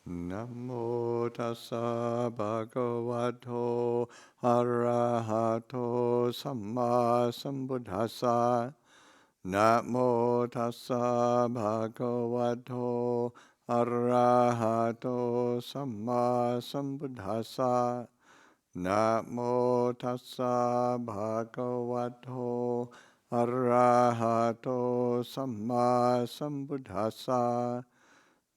Namo tassa bhagavato arahato samma sambuddhassa. Namo tassa bhagavato arahato samma sambuddhassa. Namo tassa bhagavato arahato samma sambuddhassa.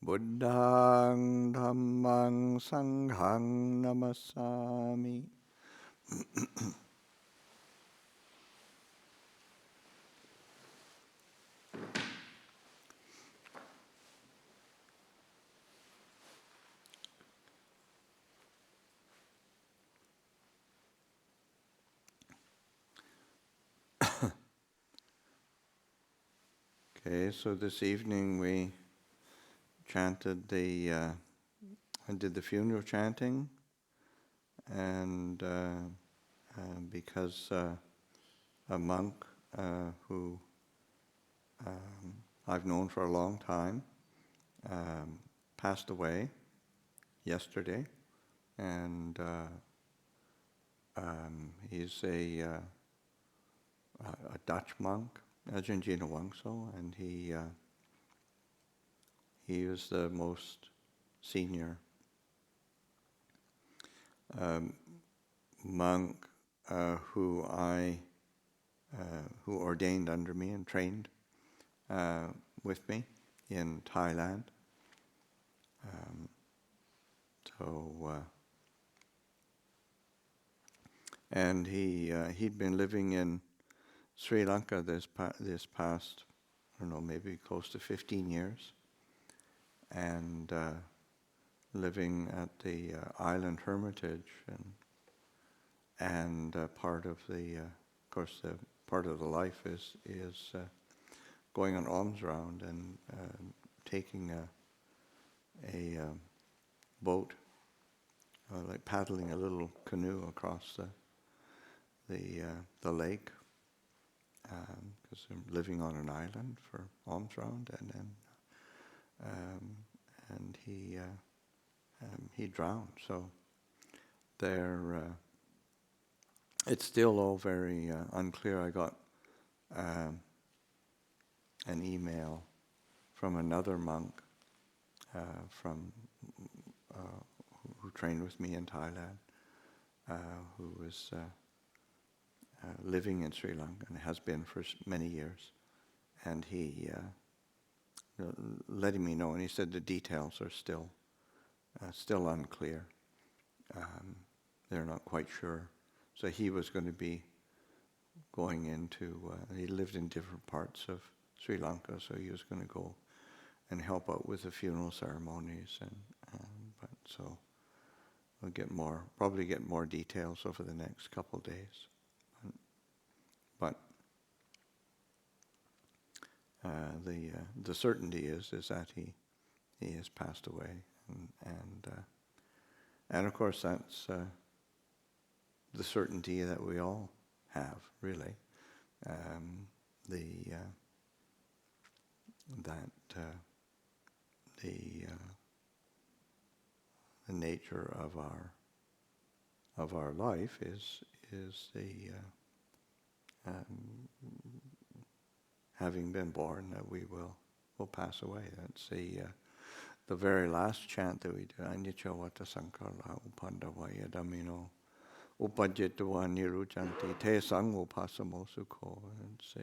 Buddhang Dhammang Sanghang Namasami. Okay, so this evening we chanted I did the funeral chanting, and because a monk who I've known for a long time passed away yesterday, and he's a Dutch monk, Ajahn Pasanno, and he was the most senior monk who ordained under me and trained with me in Thailand. And he'd been living in Sri Lanka this past, I don't know, maybe close to 15 years, and living at the island hermitage, and part of the, of course, the part of the life is going on alms round and taking a boat, like paddling a little canoe across the lake, because I'm living on an island for alms round, and he drowned. So it's still all very unclear. I got an email from another monk who trained with me in Thailand, who was living in Sri Lanka and has been for many years, and he letting me know, and he said the details are still unclear. They're not quite sure. So he was going to be going into, he lived in different parts of Sri Lanka, so he was going to go and help out with the funeral ceremonies, but so we'll probably get more details over the next couple of days. But the certainty is that he has passed away, and of course that's the certainty that we all have, really. The nature of our life is the having been born, that we will pass away. That's the very last chant that we do. Anicca vata sankara upandavaya damino upajitava nirujanti te sango pasamo sukho. It's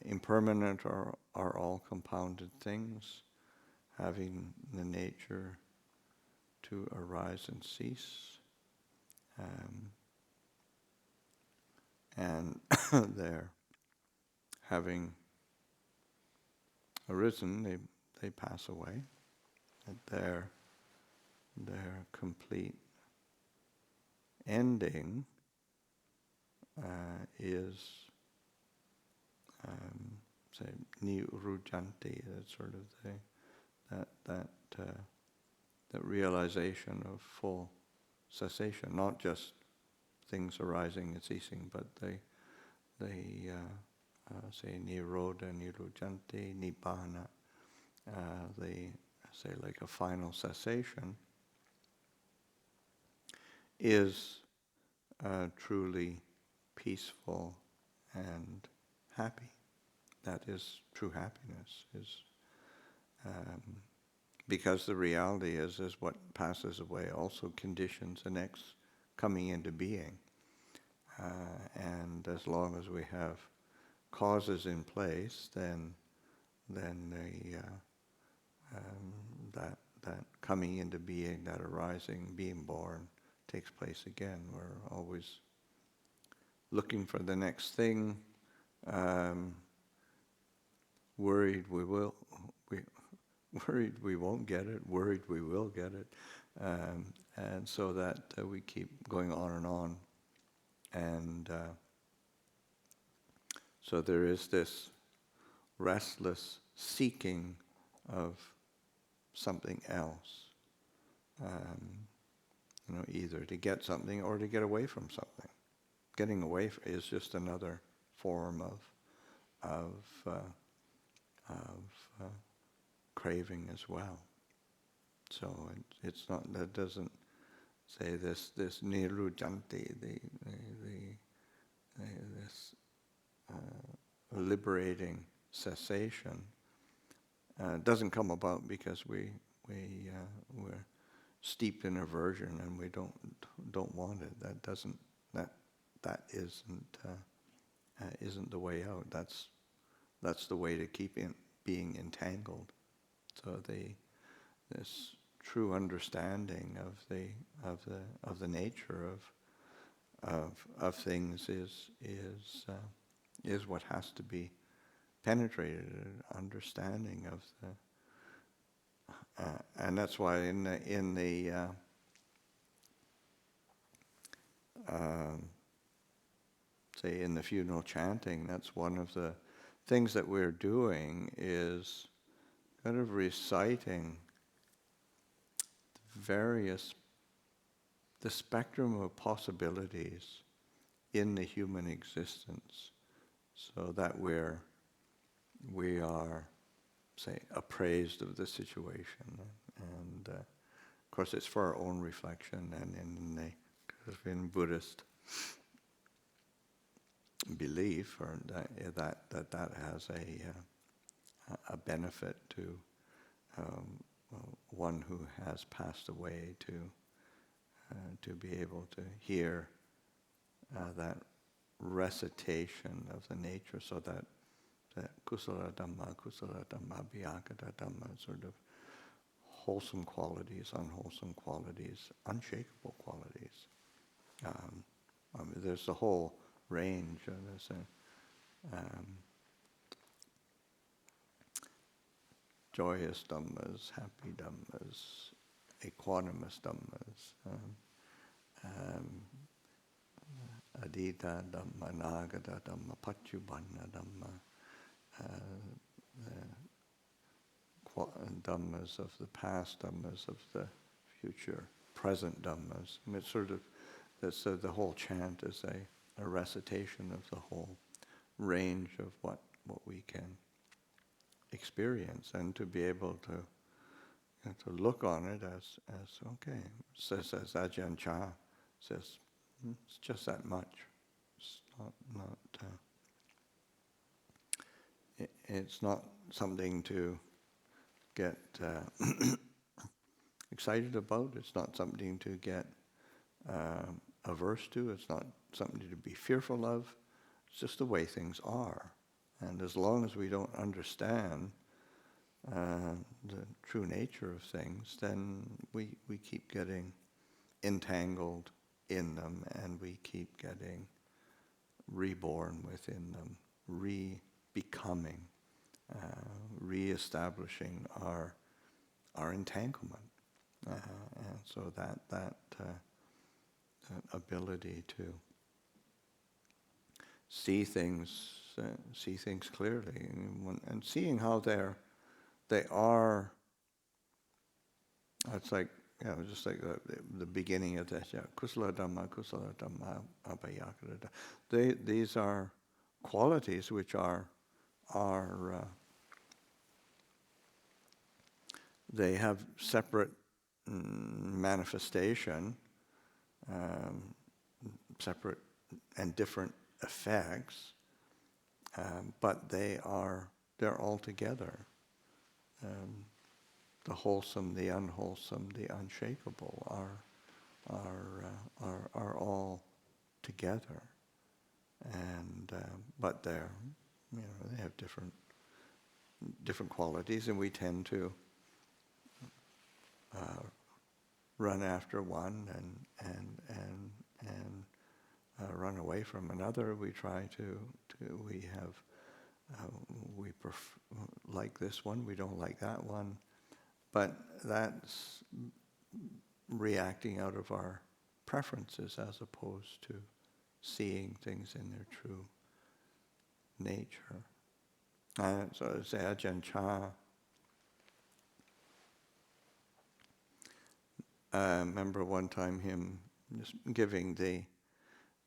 impermanent are all compounded things, having the nature to arise and cease. And they're having arisen, they pass away. And their complete ending is, say, nirujanti. That's sort of that realization of full cessation, not just things arising and ceasing, but they say nirodha, nirujanti, nibbana, the say like a final cessation, is truly peaceful and happy. That is true happiness. Because the reality is what passes away also conditions the next coming into being. And as long as we have causes in place, then that coming into being, that arising, being born, takes place again. We're always looking for the next thing, worried we won't get it, worried we will get it, and so that we keep going on and on. And so there is this restless seeking of something else, either to get something or to get away from something. Getting away is just another form of craving as well. So it's not, that doesn't say this nirujanti, this liberating cessation doesn't come about because we're steeped in aversion and we don't want it. That isn't the way out. That's the way to keep being entangled. So this true understanding of the nature of things is what has to be penetrated. An understanding of and that's why in the say in the funeral chanting, that's one of the things that we're doing is kind of reciting the spectrum of possibilities in the human existence, so that we are, say, appraised of the situation. And of course it's for our own reflection, and in Buddhist belief, or that has a benefit to one who has passed away, to be able to hear that recitation of the nature, so that kusala dhamma, abhayagiri dhamma, sort of wholesome qualities, unwholesome qualities, unshakable qualities. There's a whole range. There's joyous dhammas, happy dhammas, equanimous dhammas, adita dhamma, nagata dhamma, paccuppanna dhamma, dhammas of the past, dhammas of the future, present dhammas. I mean, it's sort of, the whole chant is a recitation of the whole range of what we can experience, and to be able to look on it as okay. Says as Ajahn Chah says, it's just that much. It's not. It's not something to get excited about. It's not something to get averse to. It's not something to be fearful of. It's just the way things are. And as long as we don't understand the true nature of things, then we keep getting entangled in them, and we keep getting reborn within them, re-becoming, re-establishing our entanglement. And so that ability to see things clearly, and seeing how they are. It's like, just like the beginning of that. Kusala dhamma, abhayagiri dhamma. These are qualities which are they have separate manifestation, separate and different effects, but they're all together. The wholesome, the unwholesome, the unshakable are all together, and but they have different qualities, and we tend to run after one and run away from another. We try to we like this one, we don't like that one, but that's reacting out of our preferences as opposed to seeing things in their true nature. So say Ajahn Chah. Remember one time him just giving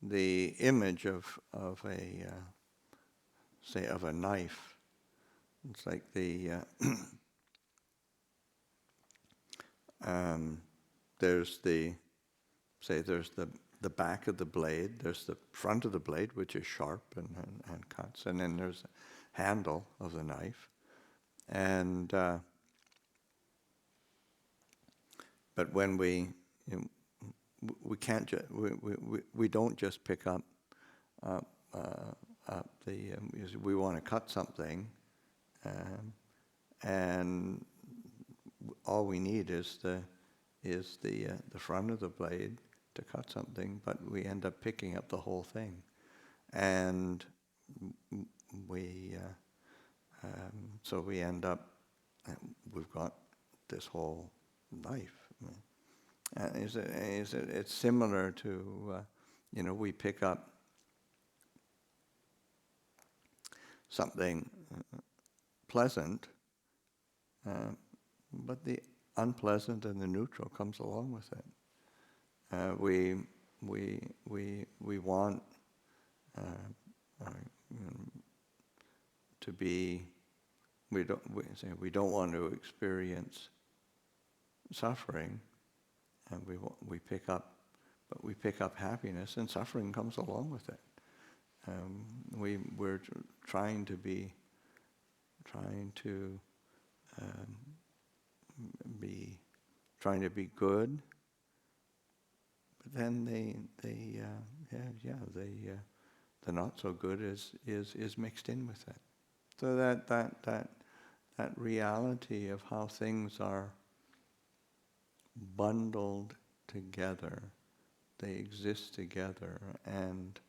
the image of a say of a knife. It's like there's the back of the blade, there's the front of the blade, which is sharp and cuts, and then there's the handle of the knife. And but when we can't we don't just pick up the we want to cut something, and all we need is the front of the blade to cut something, but we end up picking up the whole thing, and so we end up we've got this whole knife. It's similar to we pick up something pleasant, but the unpleasant and the neutral comes along with it. We want to be. We don't want to experience suffering, and we pick up happiness, and suffering comes along with it. We're trying to be good, but then the not so good is mixed in with it. So that reality of how things are bundled together, they exist together, and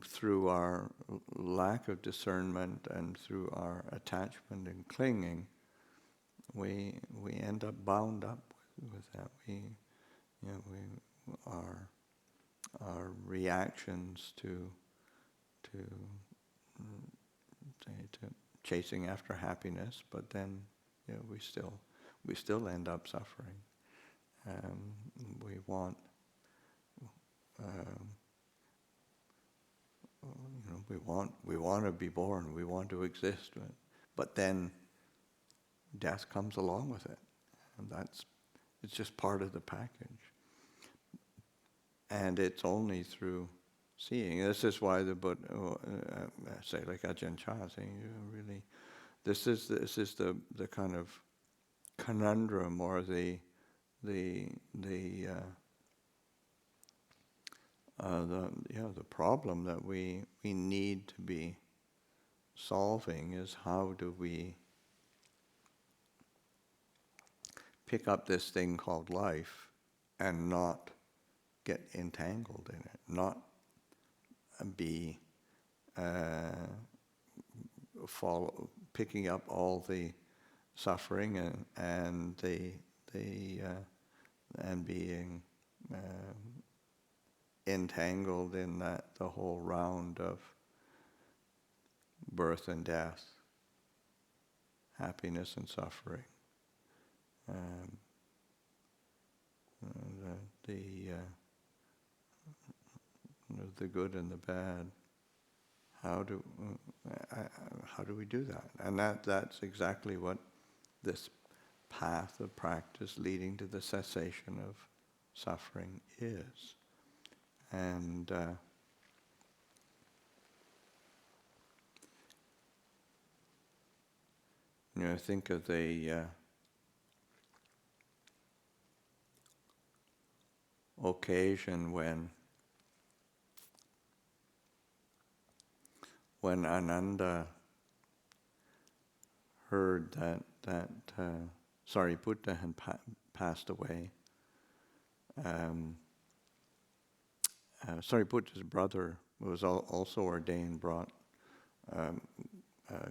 through our lack of discernment and through our attachment and clinging, we end up bound up with that. Our reactions to chasing after happiness, but then we still end up suffering. We want we want to be born, we want to exist, but then death comes along with it, and it's just part of the package. And it's only through seeing. This is why the Buddha, say like Ajahn Chah, saying really, this is the kind of conundrum or the problem that we need to be solving is how do we pick up this thing called life and not get entangled in it, not be picking up all the suffering and being entangled in the whole round of birth and death, happiness and suffering, the good and the bad, how do we do that? And that's exactly what this path of practice leading to the cessation of suffering is. And think of the occasion when Ananda heard that Sariputta had passed away. Sariputta's brother, who was also ordained, brought,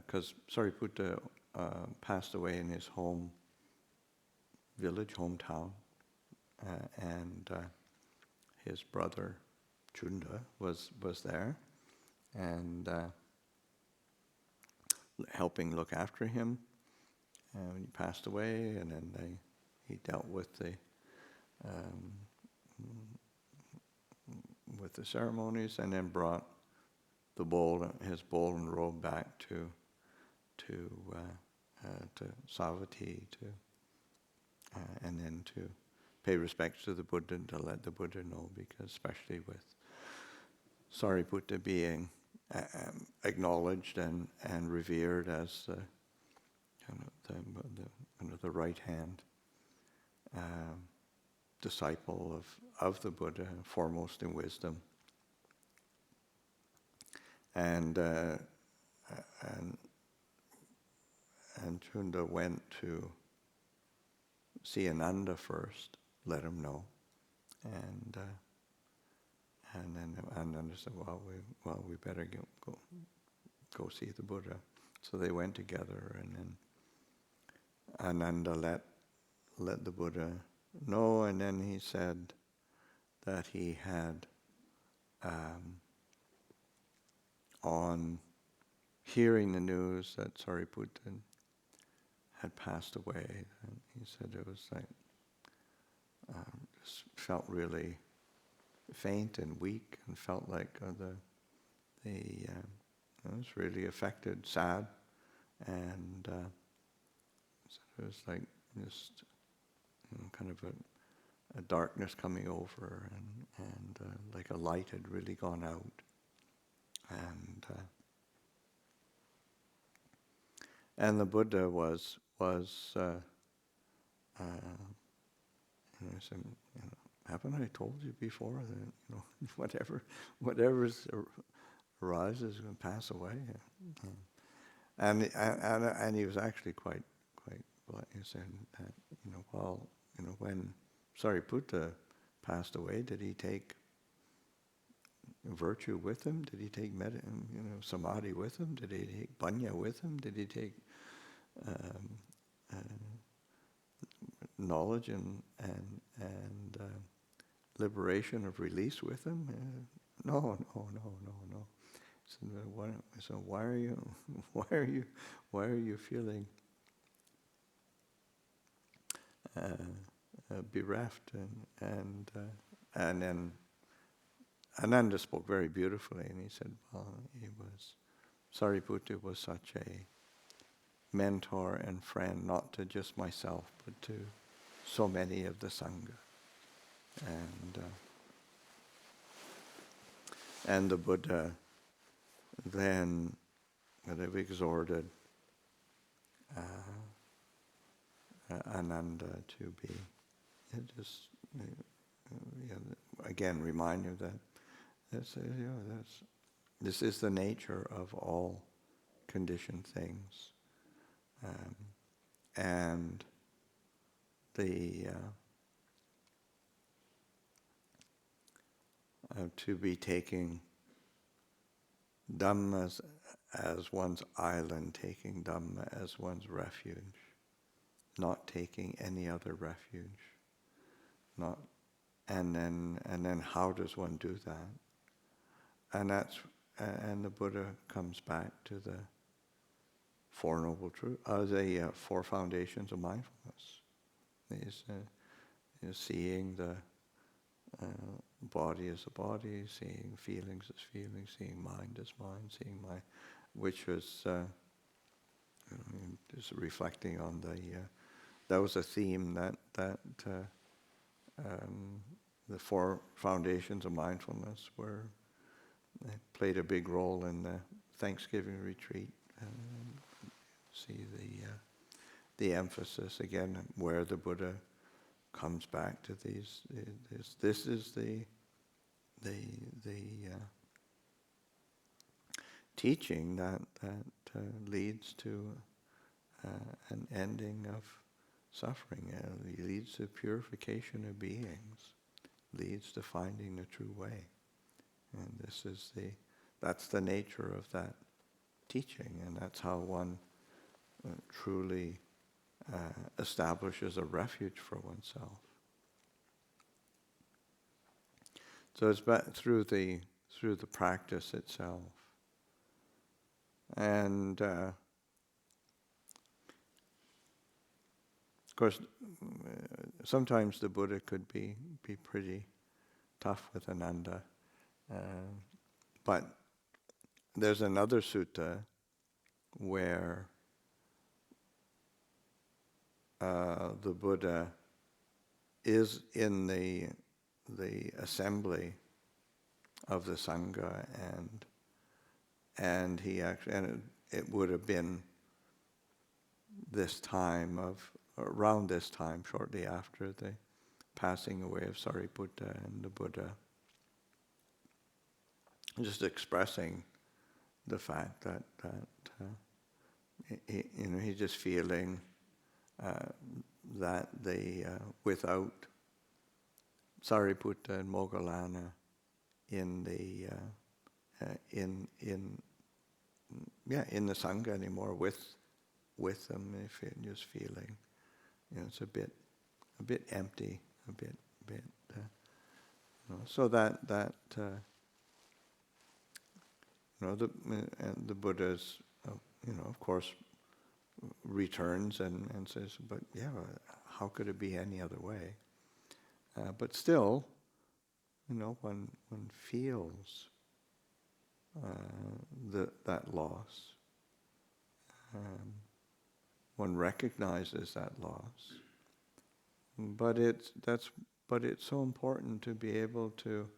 because Sariputta passed away in his hometown, and his brother Chunda was there, and helping look after him when he passed away, and then he dealt with the ceremonies, and then brought his bowl and robe back to Savatthi, and then to pay respects to the Buddha and to let the Buddha know, because especially with Sariputta being acknowledged and revered as the right hand disciple of the Buddha, foremost in wisdom, and Chunda went to see Ananda first, let him know, and then Ananda said, "Well, we better go see the Buddha." So they went together, and then Ananda let the Buddha know, and then he said that he had, on hearing the news that Sariputta had passed away, and he said it was like, just felt really faint and weak, and felt like it was really affected, sad, and so it was like just kind of a darkness coming over, and like a light had really gone out, and the Buddha was said, haven't I told you before that whatever arises will pass away? And he was actually quite. He said that when Sariputta passed away, did he take virtue with him? Did he take samadhi with him? Did he take panya with him? Did he take knowledge and liberation of release with him? No. So why are you feeling bereft? And then Ananda spoke very beautifully, and he said, Sariputta was such a mentor and friend, not to just myself, but to so many of the Sangha. And the Buddha then exhorted Ananda to be, again remind him that this is the nature of all conditioned things, and to be taking Dhamma as one's island, taking Dhamma as one's refuge, not taking any other refuge. And then how does one do that? And the Buddha comes back to the Four Noble Truths, the Four Foundations of Mindfulness. Is seeing body as a body, seeing feelings as feelings, seeing mind as mind, seeing my, which was just reflecting on that was a theme that the 4 foundations of mindfulness played a big role in the Thanksgiving retreat. See the emphasis again where the Buddha comes back to these. This is the teaching that leads to an ending of suffering. It leads to purification of beings. Leads to finding the true way. And that's the nature of that teaching, and that's how one truly establishes a refuge for oneself. So it's through the practice itself, and of course, sometimes the Buddha could be pretty tough with Ananda, but there's another sutta where the Buddha is in the assembly of the Sangha, and he actually, and it would have been around this time, shortly after the passing away of Sariputta and the Buddha, just expressing the fact that he's just feeling that without Sariputta and Moggallana in the Sangha anymore, with them, if you're just feeling, it's a bit empty, a bit. So that the Buddha's, of course, returns and says, but how could it be any other way? But still, one feels that loss. One recognizes that loss. But it's so important to be able to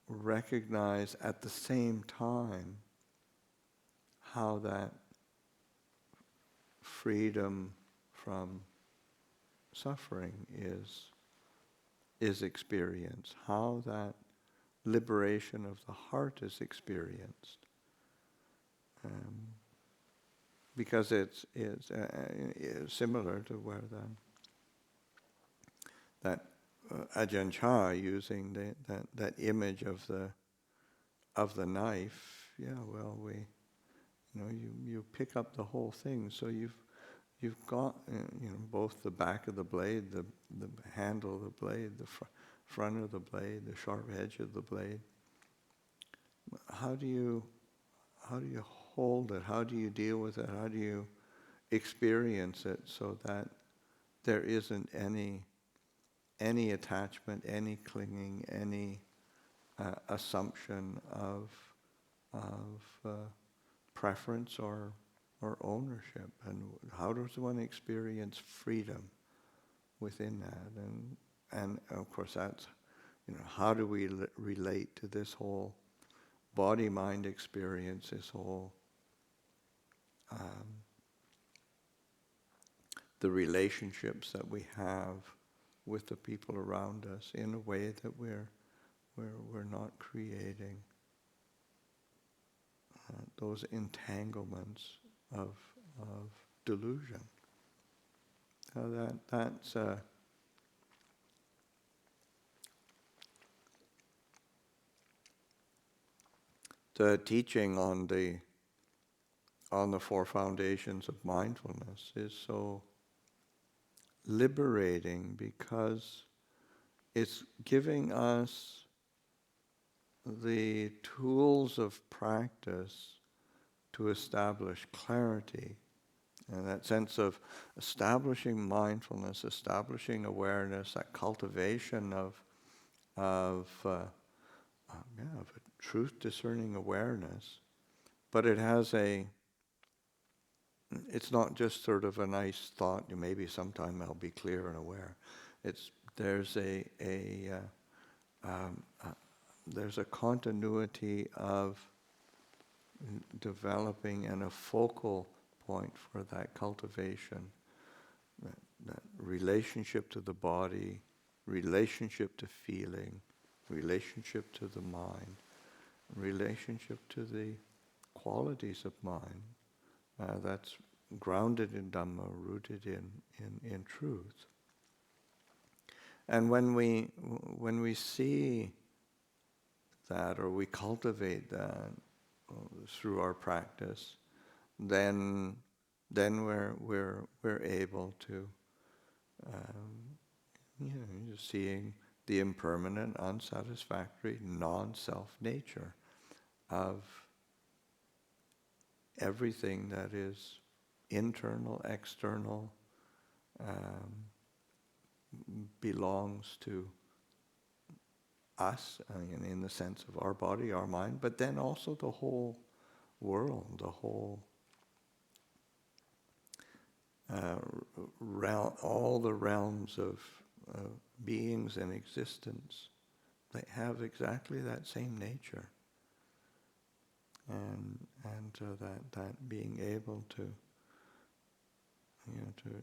recognize at the same time how that freedom from suffering is experienced, how that liberation of the heart is experienced, because it's similar to where that Ajahn Chah, using that image of the knife. You pick up the whole thing, so you've got both the back of the blade, the handle of the blade, the front of the blade, the sharp edge of the blade. How do you hold it? How do you deal with it? How do you experience it so that there isn't any attachment, any clinging, any assumption of preference or ownership? And how does one experience freedom within that? And of course, that's how do we relate to this whole body-mind experience, this whole the relationships that we have with the people around us, in a way that we're not creating those entanglements of delusion. That's the teaching on the 4 foundations of mindfulness is so liberating, because it's giving us the tools of practice to establish clarity And that sense of establishing mindfulness, establishing awareness, that cultivation of a truth discerning awareness. But it's not just sort of a nice thought, maybe sometime I'll be clear and aware. There's there's a continuity of developing and a focal point for that cultivation, that relationship to the body, relationship to feeling, relationship to the mind, relationship to the qualities of mind. That's grounded in Dhamma, rooted in truth. And when we see that, or we cultivate that through our practice, then we're able to seeing the impermanent, unsatisfactory, non-self nature of everything that is internal, external, belongs to us, in the sense of our body, our mind, but then also the whole world, the whole all the realms of beings in existence. They have exactly that same nature, and that being able to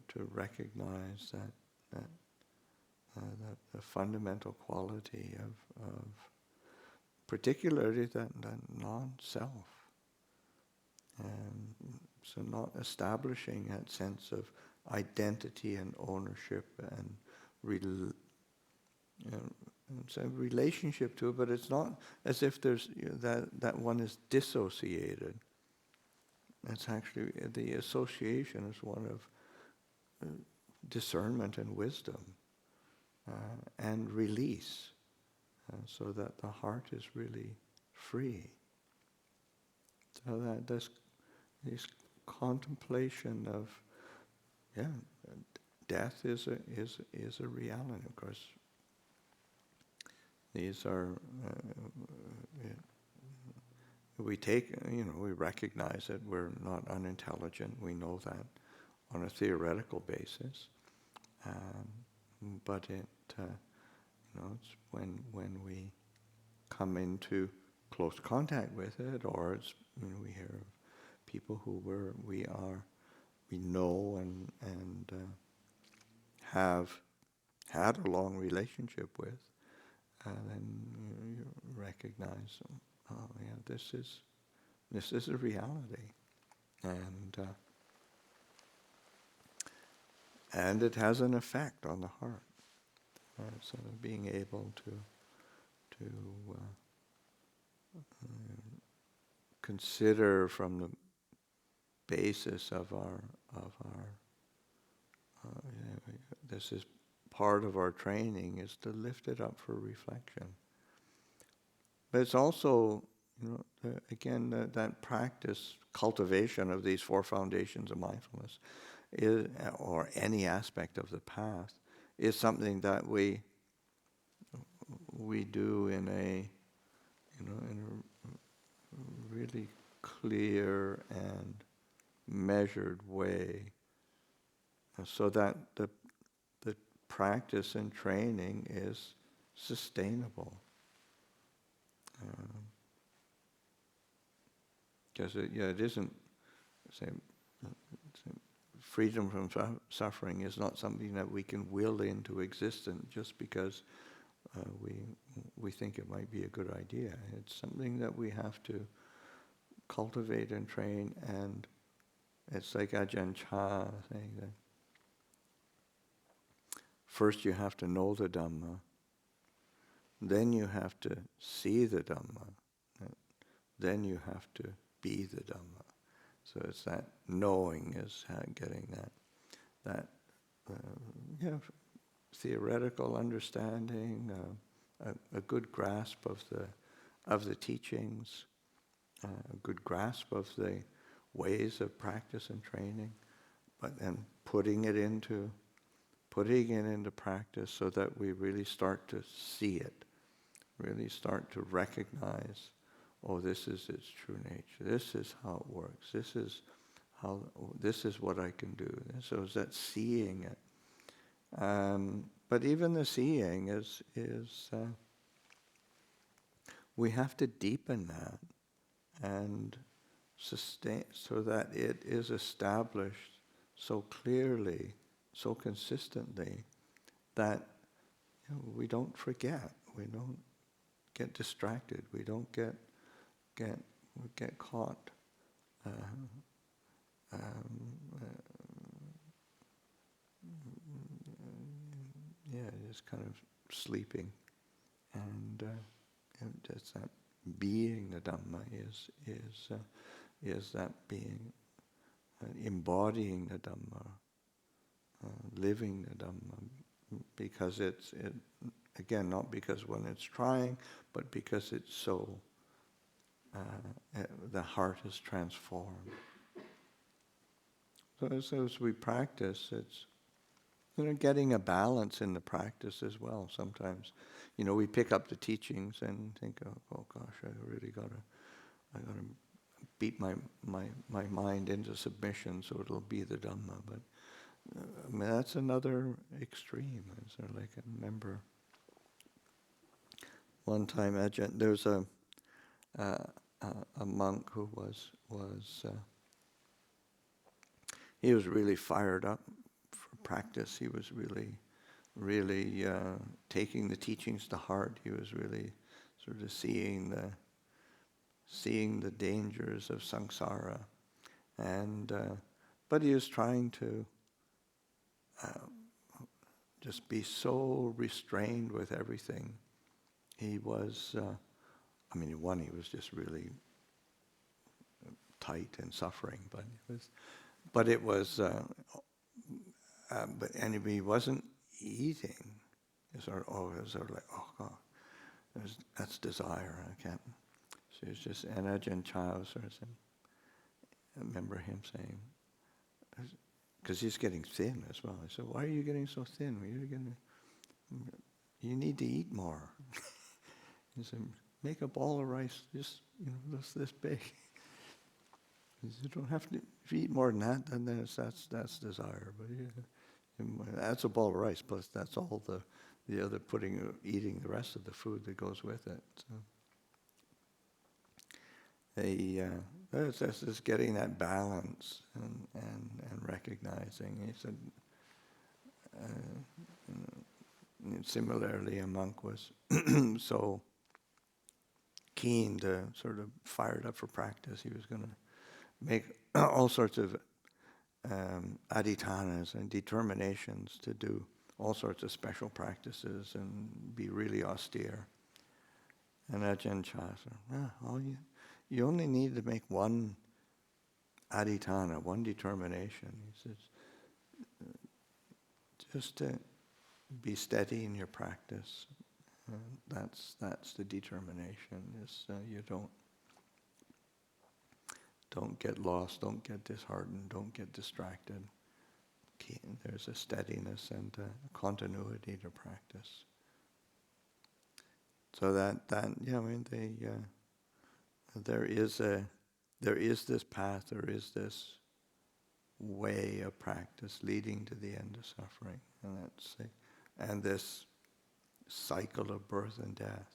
to recognize that the fundamental quality of particularly that non-self. And so not establishing that sense of identity and ownership and it's a relationship to it, but it's not as if there's that one is dissociated. It's actually, the association is one of discernment and wisdom and release, so that the heart is really free. So that this contemplation of death is a reality. Of course, these are we take, we recognize that we're not unintelligent. We know that on a theoretical basis, but it's when we come into close contact with it, or it's we hear of people who we know and have had a long relationship with, then you recognize, oh yeah, this is a reality, and it has an effect on the heart. So being able to consider from the basis of our this is part of our training, is to lift it up for reflection. But it's also, again, that practice, cultivation of these four foundations of mindfulness, or any aspect of the path, is something that we do in a really clear and measured way, so that the practice and training is sustainable. Because it isn't, freedom from suffering is not something that we can will into existence just because we think it might be a good idea. It's something that we have to cultivate and train, and it's like Ajahn Chah saying that first you have to know the Dhamma, then you have to see the Dhamma, then you have to be the Dhamma. So it's that knowing is getting that theoretical understanding, a good grasp of the teachings, a good grasp of the ways of practice and training, but then putting it into practice so that we really start to see it, really start to recognize, oh, this is its true nature. This is how it works. This is what I can do. So it's that seeing it. But even the seeing is we have to deepen that and sustain so that it is established so clearly, so consistently that we don't forget, we don't get distracted, we don't get caught. Just kind of sleeping, and just that being the Dhamma is that being, embodying the Dhamma, living the Dhamma, because it's again not because when it's trying, but because it's so the heart is transformed. So as we practice, it's getting a balance in the practice as well. Sometimes, we pick up the teachings and think, oh gosh, I gotta beat my mind into submission so it'll be the Dhamma. But that's another extreme. So like I remember one time, there's a monk who was he was really fired up for practice. He was really taking the teachings to heart. He was really sort of seeing the dangers of samsara, and but he was trying to just be so restrained with everything. He was, he was just really tight and suffering, but he wasn't eating. It was sort of like, oh God, that's desire. I can't. So it's just, and Ajahn Chah sort of said, I remember him saying, because he's getting thin as well. I said, why are you getting so thin? You need to eat more. He said, make a ball of rice just this big. You don't have to. If you eat more than that, then that's desire. But that's a ball of rice. Plus, that's all the other eating the rest of the food that goes with it. So it's just getting that balance and recognizing. He said, similarly, a monk was so keen to sort of fired up for practice. He was going to make all sorts of adhitanas and determinations to do all sorts of special practices and be really austere. And Ajahn Chah said, you only need to make one adhitana, one determination. He says, just to be steady in your practice. That's the determination. Is you don't get lost, don't get disheartened, don't get distracted. There's a steadiness and a continuity to practice. So there is this path, there is this way of practice leading to the end of suffering, and this cycle of birth and death.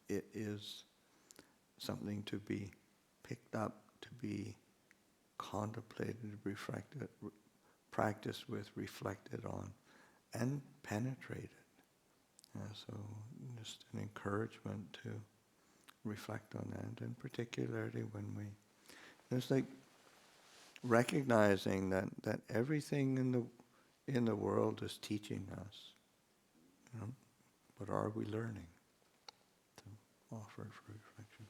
It is something to be picked up, to be contemplated, reflected, practiced with, reflected on, and penetrated. So just an encouragement to reflect on that, and particularly when it's like recognizing that everything in the world is teaching us. What are we learning? To offer it for reflection.